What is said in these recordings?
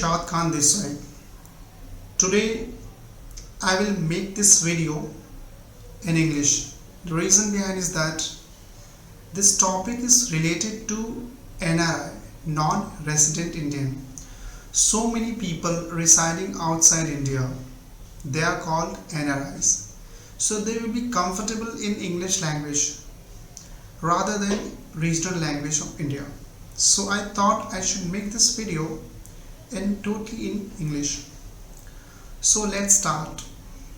Irshad Khan this side. Today I will make this video in English. The reason behind is that this topic is related to NRI, non-resident Indian. So many people residing outside India, they are called NRIs. So they will be comfortable in English language rather than regional language of India. So I thought I should make this video totally in English. So let's start.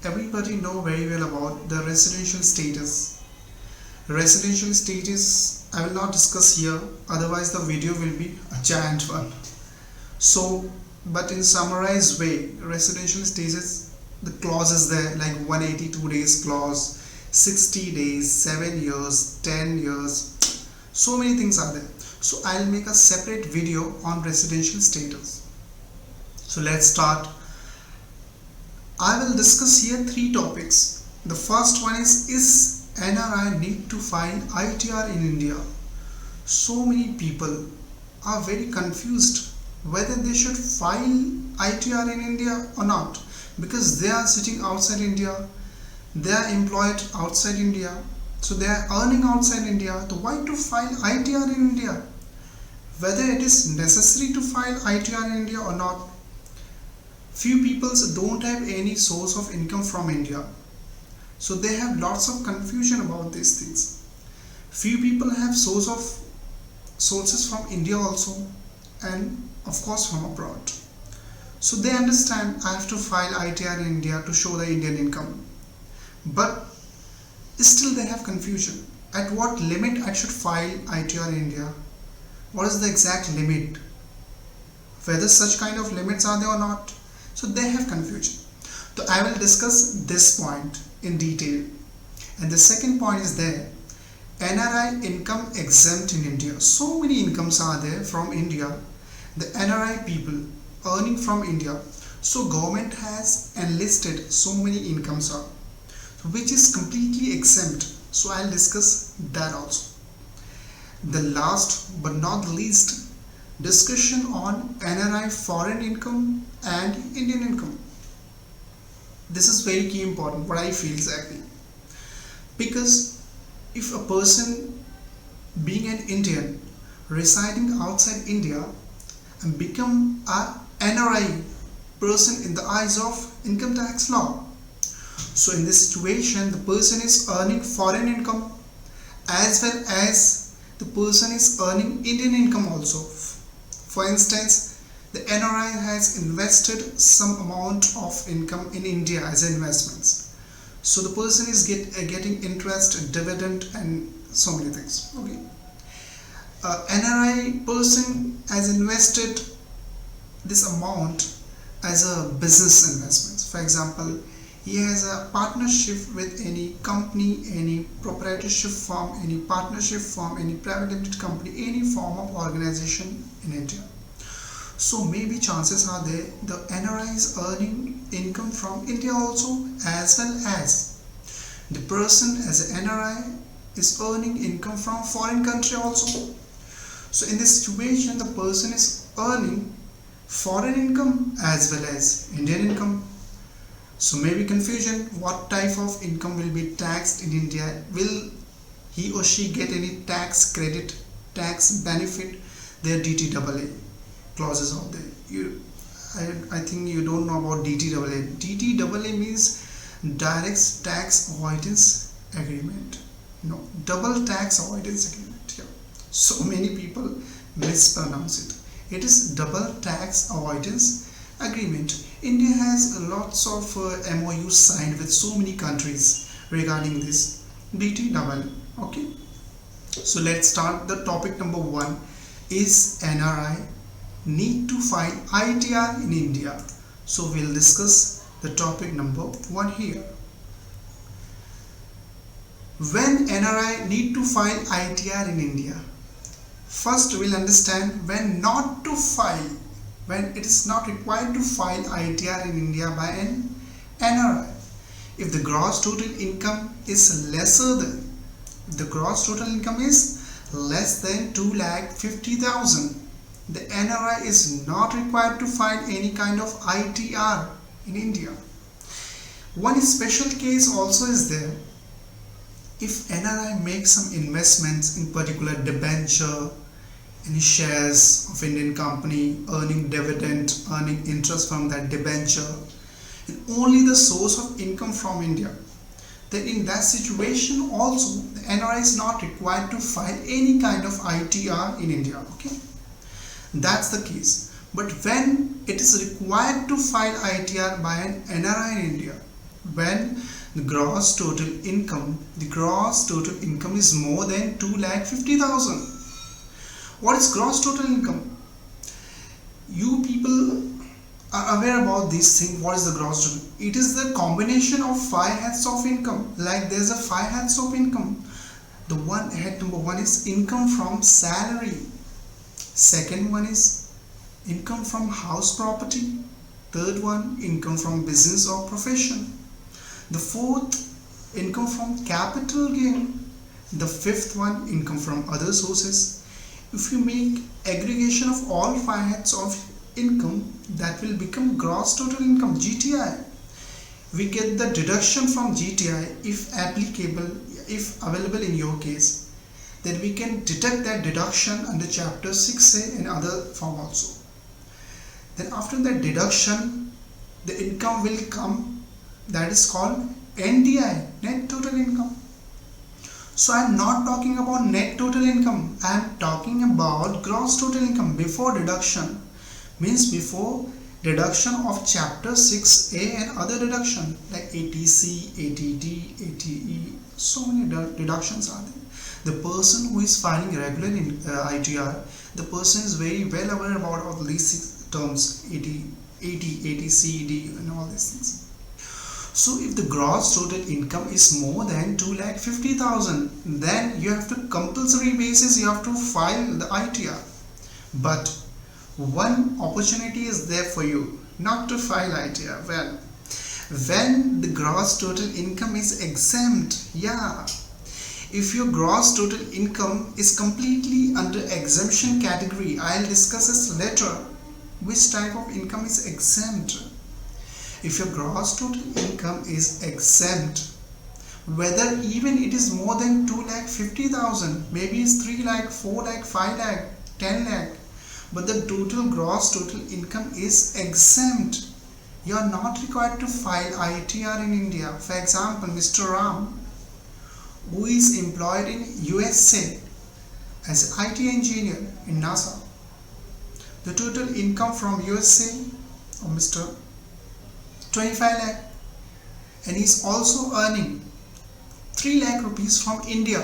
Everybody know very well about the residential status. Residential status I will not discuss here, otherwise the video will be a giant one. So, but in summarized way, residential status, the clauses there like 182 days clause, 60 days, 7 years, 10 years, so many things are there. So I'll make a separate video on residential status. So let's start. I will discuss here 3 topics. The first one is NRI need to file ITR in India? So many people are very confused whether they should file ITR in India or not, because they are sitting outside India, they are employed outside India, so they are earning outside India. So why to file ITR in India? Whether it is necessary to file ITR in India or not. Few people don't have any source of income from India, so they have lots of confusion about these things. Few people have sources from India also, and of course from abroad. So they understand I have to file ITR in India to show the Indian income, but still they have confusion. At what limit I should file ITR in India? What is the exact limit? Whether such kind of limits are there or not? So they have confusion. So I will discuss this point in detail. And the second point is there, NRI income exempt in India. So many incomes are there from India. The NRI people earning from India. So government has enlisted so many incomes are, which is completely exempt. So I'll discuss that also. The last but not least, discussion on NRI foreign income and Indian income. This is very key important, what I feel exactly. Because if a person being an Indian residing outside India and become a NRI person in the eyes of income tax law, so in this situation the person is earning foreign income as well as the person is earning Indian income also. For instance, the NRI has invested some amount of income in India as investments. So the person is getting interest, dividend and so many things. Okay. NRI person has invested this amount as a business investments. For example, he has a partnership with any company, any proprietorship firm, any partnership firm, any private limited company, any form of organization in India. So maybe chances are there the NRI is earning income from India also, as well as the person as an NRI is earning income from foreign country also. So in this situation the person is earning foreign income as well as Indian income. So maybe confusion, what type of income will be taxed in India? Will he or she get any tax credit, tax benefit? There are DTAA clauses out there. I think you don't know about DTAA. DTAA means direct tax avoidance agreement. No, double tax avoidance agreement. Yeah. So many people mispronounce it. It is double tax avoidance agreement. India has lots of MOUs signed with so many countries regarding this DTAA. Okay. So let's start. The topic number 1 is NRI need to file ITR in India. So we'll discuss the topic number 1 here. When NRI need to file ITR in India? First we'll understand when not to file, when it is not required to file ITR in India by an NRI. If the gross total income is lesser than, the gross total income is less than 2,50,000, the NRI is not required to file any kind of ITR in India. One special case also is there. If NRI makes some investments in particular debenture, any shares of Indian company, earning dividend, earning interest from that debenture, and only the source of income from India, then in that situation also the NRI is not required to file any kind of ITR in India. Okay, that's the case. But when it is required to file ITR by an NRI in India, when the gross total income is more than 2,50,000. What is gross total income? You people are aware about this thing. What is the gross total? It is the combination of 5 heads of income. Like there's a 5 heads of income. The head number 1 is income from salary. Second one is income from house property. Third one, income from business or profession. The fourth, income from capital gain. The fifth one, income from other sources. If you make aggregation of all 5 heads of income, that will become gross total income, GTI. We get the deduction from GTI if applicable, if available in your case. Then we can deduct that deduction under chapter 6A and other form also. Then after that deduction, the income will come, that is called NTI, net total income. So I am not talking about net total income, I am talking about gross total income before deduction. Means before deduction of chapter 6A and other deduction like ATC, ATD, ATE, so many deductions are there. The person who is filing regular in ITR, the person is very well aware about all these terms, AT, ATC, AD and all these things. So if the gross total income is more than 2,50,000, then you have to compulsory basis you have to file the ITR. But one opportunity is there for you not to file ITR. Well, when the gross total income is exempt, yeah. If your gross total income is completely under exemption category, I'll discuss this later. Which type of income is exempt? If your gross total income is exempt, whether even it is more than 2,50,000, maybe it's 3 lakh, 4 lakh, 5 lakh, 10 lakh, but the gross total income is exempt, you are not required to file ITR in India. For example, Mr. Ram, who is employed in USA as an IT engineer in NASA, the total income from USA of Mr. 25 lakh, and he is also earning 3 lakh rupees from India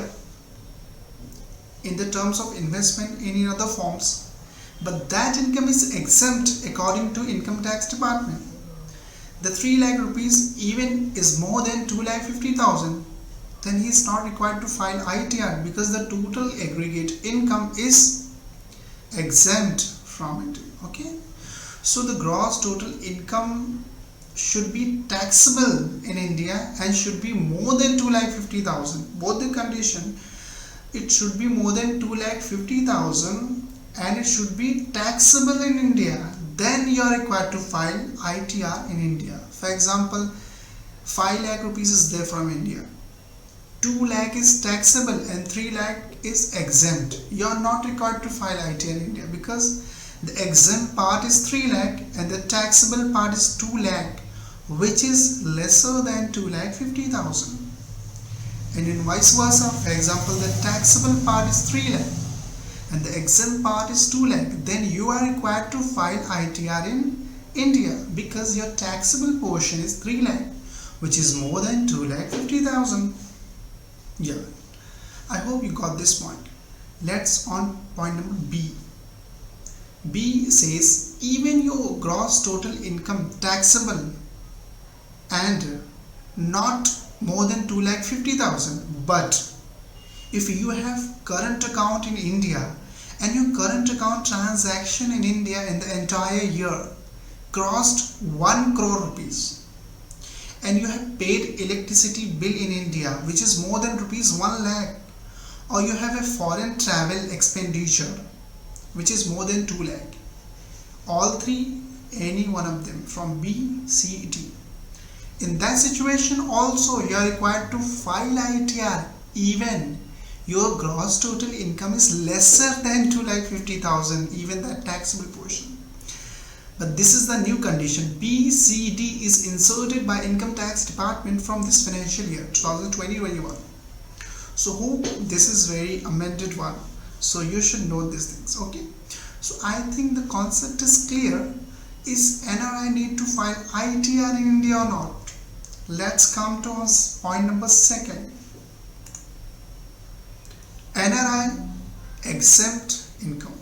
in the terms of investment in other forms, but that income is exempt according to income tax department. The 3 lakh rupees even is more than 2,50,000, then he is not required to file ITR because the total aggregate income is exempt from it. Okay, so the gross total income should be taxable in India and should be more than 2,50,000. Both the condition, it should be more than 2,50,000 and it should be taxable in India. Then you are required to file ITR in India. For example, 5 lakh rupees is there from India. 2 lakh is taxable and 3 lakh is exempt. You are not required to file ITR in India because the exempt part is 3 lakh and the taxable part is 2 lakh, which is lesser than 2,50,000. And in vice versa, for example, the taxable part is 3 lakh and the exempt part is 2 lakh, then you are required to file ITR in India because your taxable portion is 3 lakh, which is more than 2,50,000. Yeah, I hope you got this point. Let's on point number B. B says even your gross total income taxable and not more than 2,50,000, but if you have current account in India and your current account transaction in India in the entire year crossed 1 crore rupees and you have paid electricity bill in India which is more than rupees 1 lakh, or you have a foreign travel expenditure which is more than 2 lakh. All three, any one of them from B, C, D. In that situation also you are required to file ITR even your gross total income is lesser than 2,50,000, even that taxable portion. But this is the new condition. B, C, D is inserted by Income Tax Department from this financial year 2020-21. So hope this is very amended one. So you should know these things. Okay. So I think the concept is clear. Is NRI need to file ITR in India or not? Let's come to point number 2. NRI exempt income.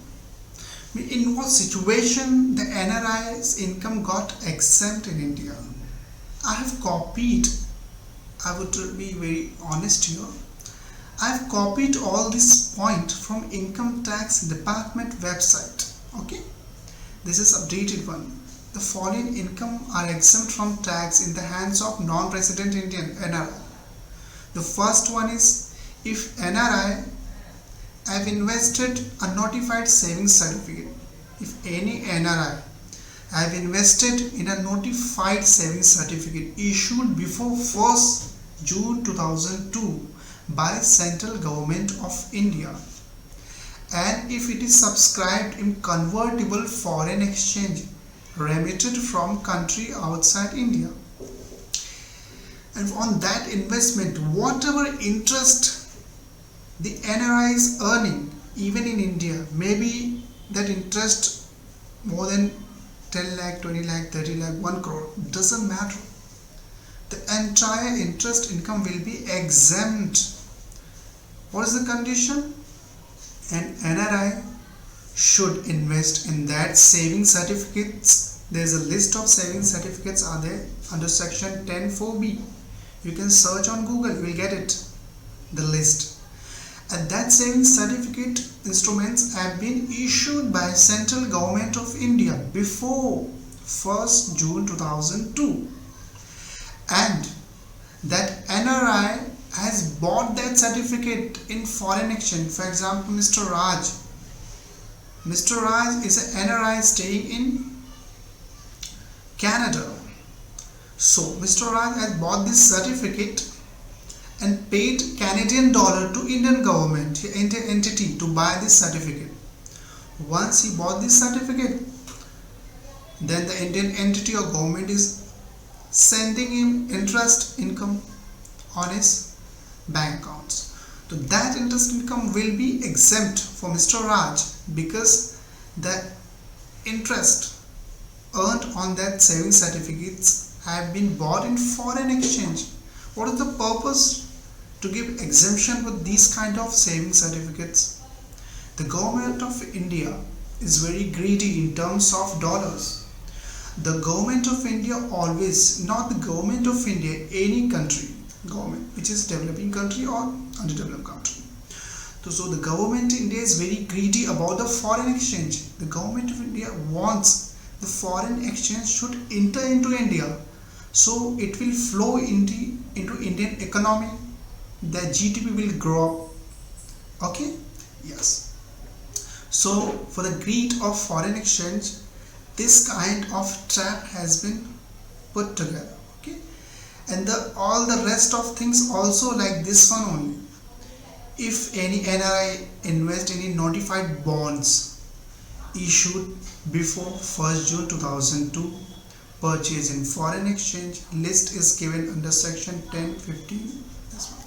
In what situation the NRI's income got exempt in India? I have copied, I would be very honest here, I have copied all this point from Income Tax Department website. Okay, this is updated one. The following income are exempt from tax in the hands of non-resident Indian NRI. The first one is if NRI have invested a notified savings certificate. If any NRI have invested in a notified savings certificate issued before 1st June 2002 by Central Government of India, and if it is subscribed in convertible foreign exchange remitted from country outside India, and on that investment whatever interest the NRI is earning even in India, maybe that interest more than 10 lakh, 20 lakh, 30 lakh, 1 crore, doesn't matter. The entire interest income will be exempt. What is the condition? An NRI should invest in that saving certificates. There is a list of saving certificates are there under section 10(4)(b). You can search on Google, you will get it, the list. And that savings certificate instruments have been issued by Central Government of India before 1st June 2002, and that NRI has bought that certificate in foreign exchange. For example, Mr. Raj is an NRI staying in Canada. So Mr. Raj has bought this certificate and paid Canadian dollar to Indian government entity to buy this certificate. Once he bought this certificate, then the Indian entity or government is sending him interest income on his bank accounts. So that interest income will be exempt for Mr. Raj because the interest earned on that savings certificates have been bought in foreign exchange. What is the purpose to give exemption with these kind of savings certificates? The government of India is very greedy in terms of dollars. The government of India always, not the government of India, any country, government which is developing country or underdeveloped country. So the government of India is very greedy about the foreign exchange. The government of India wants the foreign exchange should enter into India, so it will flow into Indian economy. The GDP will grow up. Okay, yes. So for the greed of foreign exchange, this kind of trap has been put together. Okay, and all the rest of things also like this one only. If any NRI invest in notified bonds issued before 1st June 2002, purchase in foreign exchange, list is given under section 10(15). This one.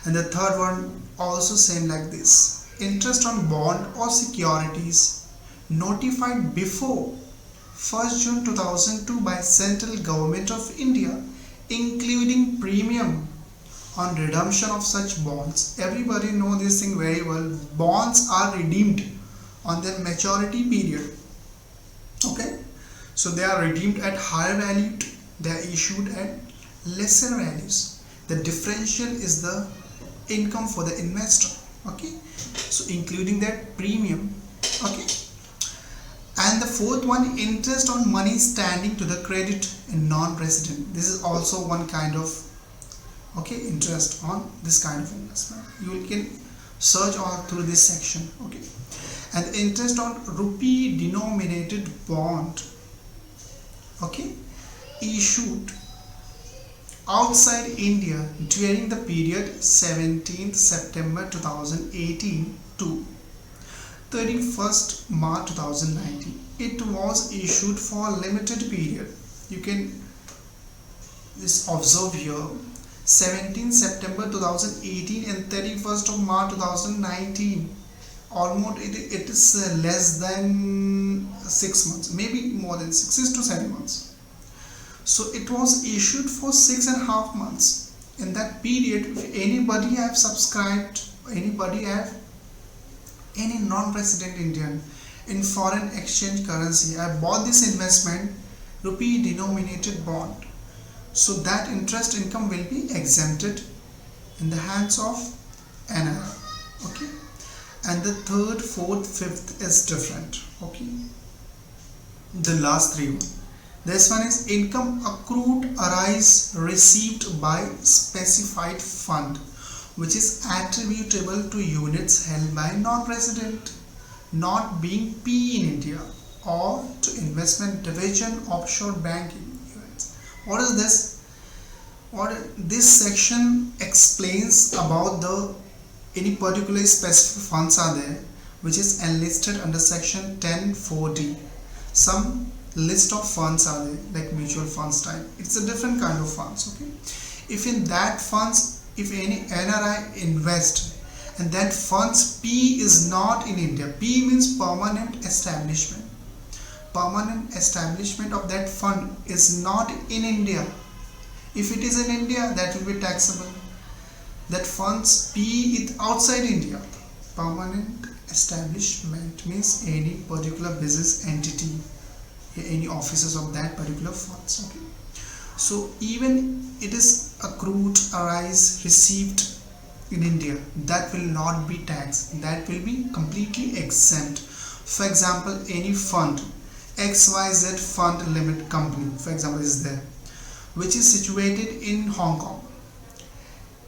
And the third one also same like this. Interest on bond or securities notified before 1st June 2002 by Central Government of India, including premium on redemption of such bonds. Everybody know this thing very well. Bonds are redeemed on their maturity period. Okay, so they are redeemed at higher value, they are issued at lesser values. The differential is the income for the investor. Okay, so including that premium. Okay, and the fourth one, interest on money standing to the credit in non-resident. This is also one kind of interest on this kind of investment. You can search all through this section. Okay, and the interest on rupee denominated bond, okay, issued outside India during the period 17th September 2018 to 31st March 2019. It was issued for a limited period. You can just observe here 17th September 2018 and 31st of March 2019. Almost it is less than 6 months, maybe more than 6 to 7 months. So it was issued for 6.5 months. In that period, if anybody have subscribed, anybody have any non-resident Indian in foreign exchange currency, I bought this investment rupee denominated bond, so that interest income will be exempted in the hands of NRI. Okay, and the third, fourth, fifth is different. Okay, the last three one. This one is income accrued arise received by specified fund, which is attributable to units held by non-resident, not being P in India, or to investment division offshore banking units. What is this? This section explains about the any particular specific funds are there, which is enlisted under section 10(4)(d). Some list of funds are there, like mutual funds type. It's a different kind of funds. Okay, if in that funds, if any NRI invest and that funds P is not in India, P means permanent establishment. Permanent establishment of that fund is not in India. If it is in India, that will be taxable. That funds P is outside India. Permanent establishment means any particular business entity, any offices of that particular funds. Okay, so even it is accrued, arise, received in India, that will not be taxed, that will be completely exempt. For example, any fund XYZ fund limit company, for example, is there, which is situated in Hong Kong,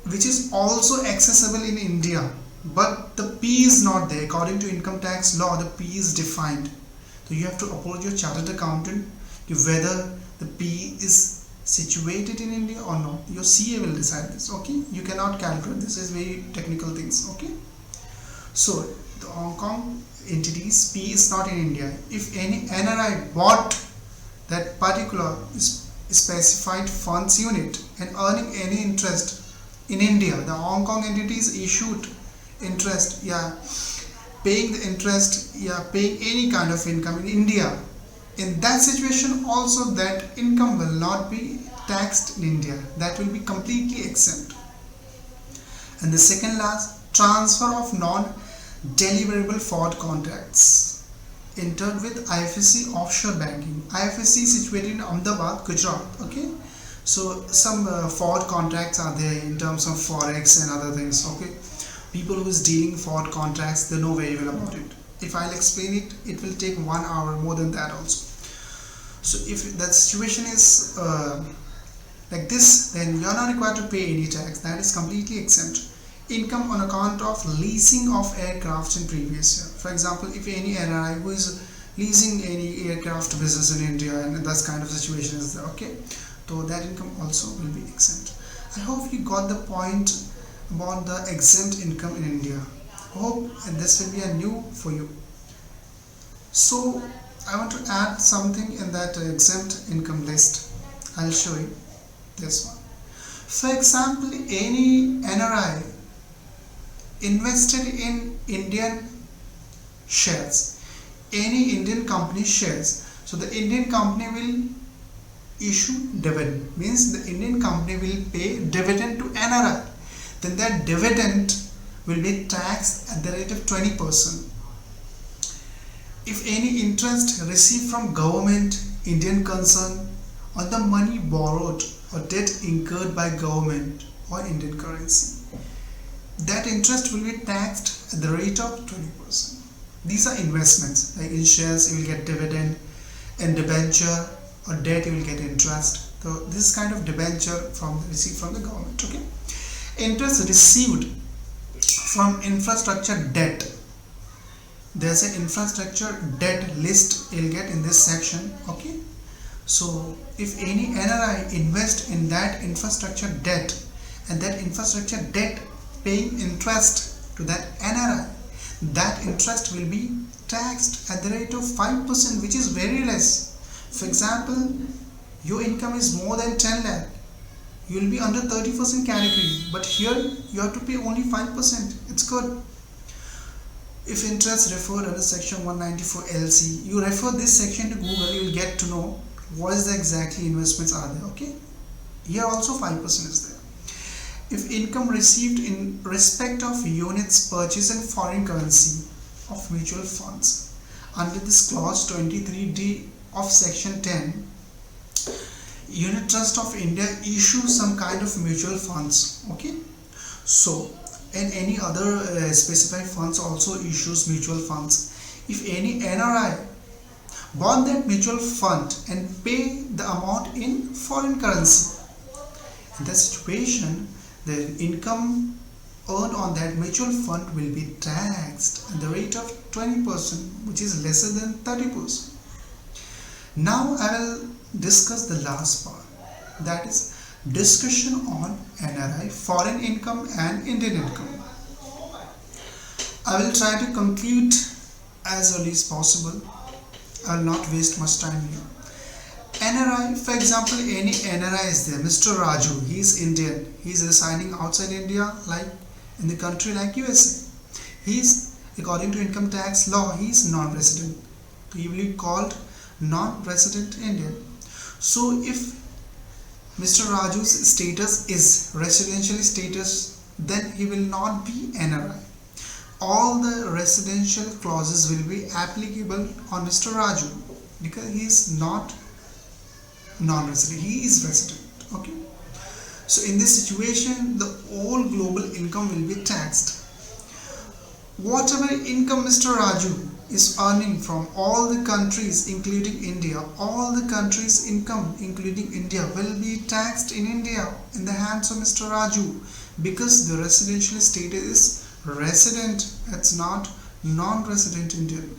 which is also accessible in India, but the P is not there. According to income tax law, the P is defined. So you have to approach your chartered accountant to whether the P is situated in India or not. Your CA will decide this. Okay, you cannot calculate. This is very technical things. Okay, so the Hong Kong entities P is not in India. If any NRI bought that particular specified funds unit and earning any interest in India, the Hong Kong entities issued interest, paying the interest, paying any kind of income in India. In that situation also, that income will not be taxed in India. That will be completely exempt. And the second last, transfer of non-deliverable forward contracts entered with IFSC offshore banking. IFSC situated in Ahmedabad, Gujarat. Okay, so some forward contracts are there in terms of forex and other things. Okay, people who is dealing forward contracts, they know very well about it. If I'll explain it, it will take 1 hour, more than that also. So if that situation is like this, then you are not required to pay any tax. That is completely exempt. Income on account of leasing of aircraft in previous year. For example, if any NRI who is leasing any aircraft business in India, and that kind of situation is there, okay, so that income also will be exempt. I hope you got the point about the exempt income in India. I hope this will be a new for you. So I want to add something in that exempt income list. I'll show you this one. For example, any NRI invested in Indian shares, any Indian company shares, so the Indian company will issue dividend, means the Indian company will pay dividend to NRI, then that dividend will be taxed at the rate of 20%. If any interest received from government, Indian concern, on the money borrowed or debt incurred by government or Indian currency, that interest will be taxed at the rate of 20%. These are investments, like in shares you will get dividend, in debenture or debt you will get interest. So this is kind of debenture received from the government. Okay, interest received from infrastructure debt there's an infrastructure debt list you'll get in this section. Okay, so if any NRI invest in that infrastructure debt and that infrastructure debt paying interest to that NRI, that interest will be taxed at the rate of 5%, which is very less. For example, your income is more than 10 lakh, you will be under 30% category, but here you have to pay only 5%. It's good. If interest referred under section 194 LC, you refer this section to Google, you will get to know what is the exactly investments are there. Okay, here also 5% is there. If income received in respect of units purchased in foreign currency of mutual funds under this clause 23D of section 10, Unit Trust of India issues some kind of mutual funds. Okay, so and any other specified funds also issues mutual funds. If any NRI bought that mutual fund and pay the amount in foreign currency, in that situation the income earned on that mutual fund will be taxed at the rate of 20%, which is lesser than 30%. Now I will discuss the last part, that is discussion on NRI, foreign income and Indian income. I will try to conclude as early as possible. I will not waste much time here. NRI, for example, any NRI is there. Mr. Raju, he is Indian. He is residing outside India, like in the country like USA. He is, according to income tax law, he is non-resident. He will be called non-resident Indian. So if Mr. Raju's status is residential status, then he will not be NRI. All the residential clauses will be applicable on Mr. Raju because he is not non-resident, he is resident. Okay, so in this situation the whole global income will be taxed. Whatever income Mr. Raju is earning from all the countries including India, all the countries' income including India will be taxed in India in the hands of Mr. Raju because the residential status is resident, it's not non-resident Indian.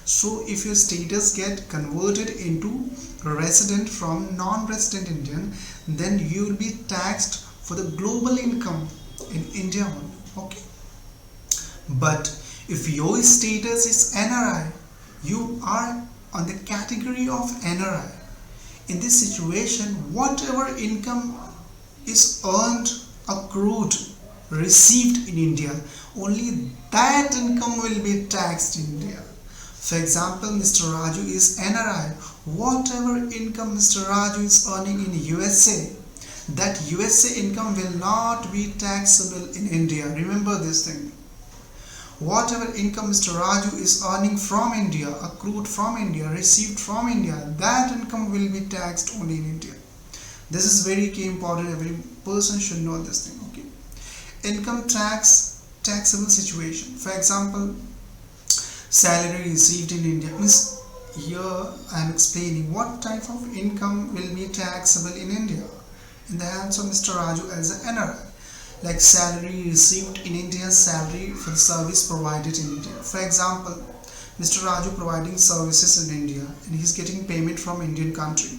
So if your status get converted into resident from non-resident Indian, then you will be taxed for the global income in India only. Okay, but if your status is NRI, you are on the category of NRI. In this situation, whatever income is earned, accrued, received in India, only that income will be taxed in India. For example, Mr. Raju is NRI. Whatever income Mr. Raju is earning in USA, that USA income will not be taxable in India. Remember this thing. Whatever income Mr. Raju is earning from India, accrued from India, received from India, that income will be taxed only in India. This is very key important. Every person should know this thing. Okay, income tax, taxable situation. For example, salary received in India means here I am explaining what type of income will be taxable in India in the hands of Mr. Raju as an NRI. Like salary received in India, salary for the service provided in India. For example, Mr. Raju providing services in India and he is getting payment from Indian country.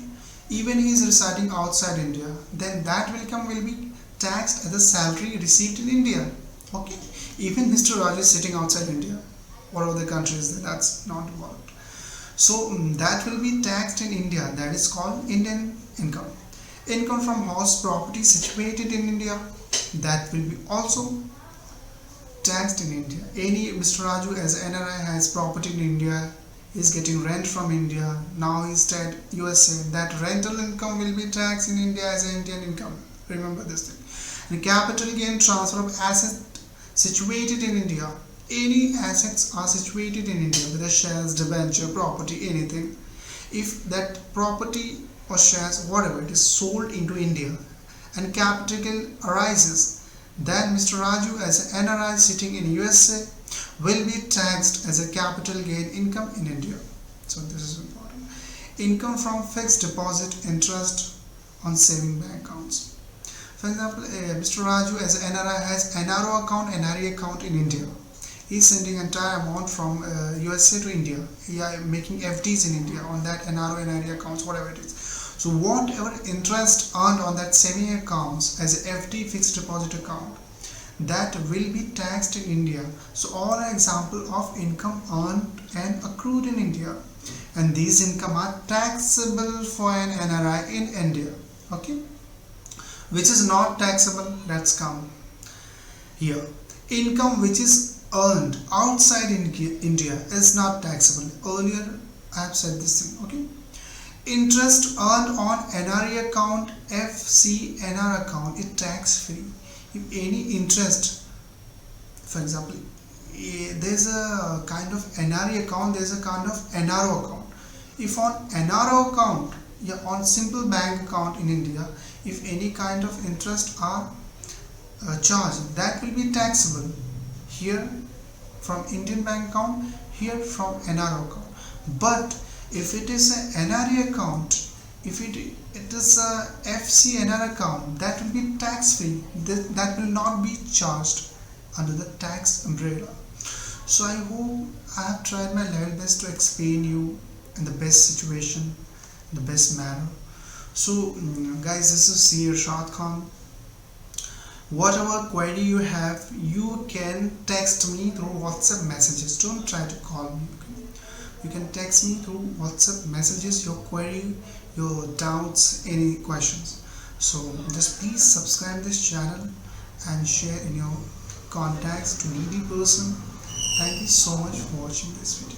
Even he is residing outside India, then that income will be taxed as a salary received in India. Okay, even Mr. Raju is sitting outside India, whatever the country is there, that's not important. So that will be taxed in India. That is called Indian income. Income from house property situated in India, that will be also taxed in India. Any Mr. Raju as NRI has property in India, is getting rent from India, now he is at USA, that rental income will be taxed in India as an Indian income. Remember this thing. And capital gain transfer of asset situated in India. Any assets are situated in India, whether shares, debenture, property, anything. If that property or shares, whatever, it is sold into India and capital gain arises, then Mr. Raju as an NRI sitting in USA will be taxed as a capital gain income in India. So this is important. Income from fixed deposit interest on saving bank accounts. For example, Mr. Raju as an NRI has NRO account, NRE account in India. He's sending entire amount from USA to India. He are making FDs in India on that NRI, NRI accounts, whatever it is. So whatever interest earned on that saving accounts as a FD fixed deposit account, that will be taxed in India. So all are example of income earned and accrued in India, and these income are taxable for an NRI in India. Okay, which is not taxable, let's come here. Income which is earned outside India is not taxable. Earlier I have said this thing. Okay, interest earned on NRI account, FCNR account is tax free. If any interest, for example, there's a kind of NRI account, there's a kind of NRO account. If on NRO account, yeah, on simple bank account in India, if any kind of interest are charged, that will be taxable here from Indian bank account, here from NRO account. But if it is an NRI account, if it is a FCNR account, that will be tax free. That will not be charged under the tax umbrella. So I hope I have tried my level best to explain you in the best situation, in the best manner. So guys, this is Irshad Khan. Whatever query you have, you can text me through WhatsApp messages. Don't try to call me. Okay? You can text me through WhatsApp messages your query, your doubts, any questions. So just please subscribe this channel and share in your contacts to needy person. Thank you so much for watching this video.